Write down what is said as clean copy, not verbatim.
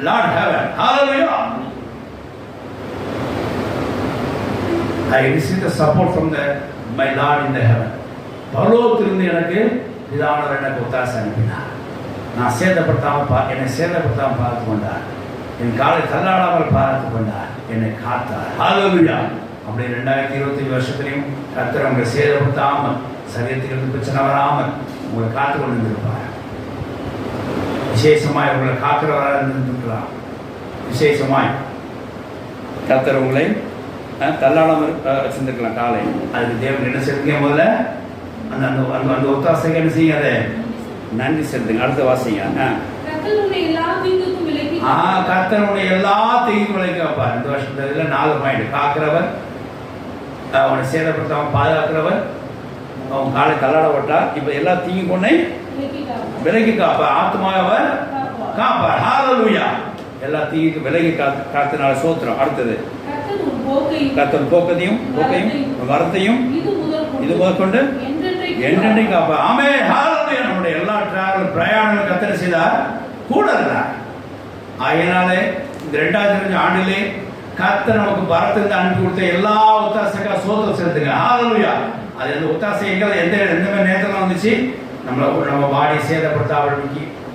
Lord heaven. Hallelujah. I receive the support from my Lord in the heaven. பரலோகத்திலிருந்து எனக்கு பிதாவானவர் எனக்கு ஒத்தாசை அனுப்பினார். நான் சேதப்படுத்தாமல் என்னை சேதப்படுத்தாமல் பார்த்து கொண்டார். என் காலை தள்ளாடாமல் பார்த்து கொண்டார். என்னை காத்தார். ஹல்லேலூயா. அப்படியே 2025 வருஷத்திலையும் கர்த்தர் உங்களை சேதப்படுத்தாமல், சரீரத்திலிருந்து பிரச்சனை வராமல் உங்களை காத்து கொண்டு இருப்பார். விசேஷமாய் உங்களை காக்கிறவராக இருந்திருக்கலாம். விசேஷமாய் கர்த்தர் உங்களை தள்ளாடாமல் வச்சிருந்துருக்கலாம். காலை அதுக்கு தேவன் என்ன செலுத்துங்க, முதல்ல அந்த அந்த அந்த ஒத்தாசைக்கு என்ன செய்ய, அதை நன்றி செலுத்துங்க. அடுத்த வாசிங்க. கர்த்தருடைய எல்லா தீங்குக்கும் விலக்கி வைப்பார். இந்த வருஷத்துல 4 பாயிண்ட். காக்கிறவர், அவனை சேதப்படுத்தாம பாதுகாக்கிறவர், அவன் காலை தள்ளாட விட்டார். இப்ப எல்லா தீங்கு கொண்டை விலகி காப்பார். ஆத்மாவை காப்பார். ஹல்லேலூயா. எல்லா தீங்குக்கு விலகி காத்தனால சோத்திரம். அடுத்தது கர்த்தர் போக்கையும் வரத்தையும் இது முதற்கொண்டு என்றென்றைக்கு காப்பார். ஆமென். ஹல்லேலூயா. நம்முடைய எல்லா டிராவல் பிரயாணங்கள் கர்த்தர் செய்தார், கூட இருந்தார். அதனாலே இந்த 2025 ஆண்டிலே கர்த்தர் நமக்கு வரத்திலிருந்து அனுப்பி கொடுத்த எல்லா ஒத்தாசைக்காக சோத்திரம் செலுத்துங்க. ஹல்லேலூயா. அது அந்த ஒத்தாசைகள் எந்த மாதிரி நேரத்தில் வந்துச்சு, நம்ம பாடி சேதப்படுத்தாமல்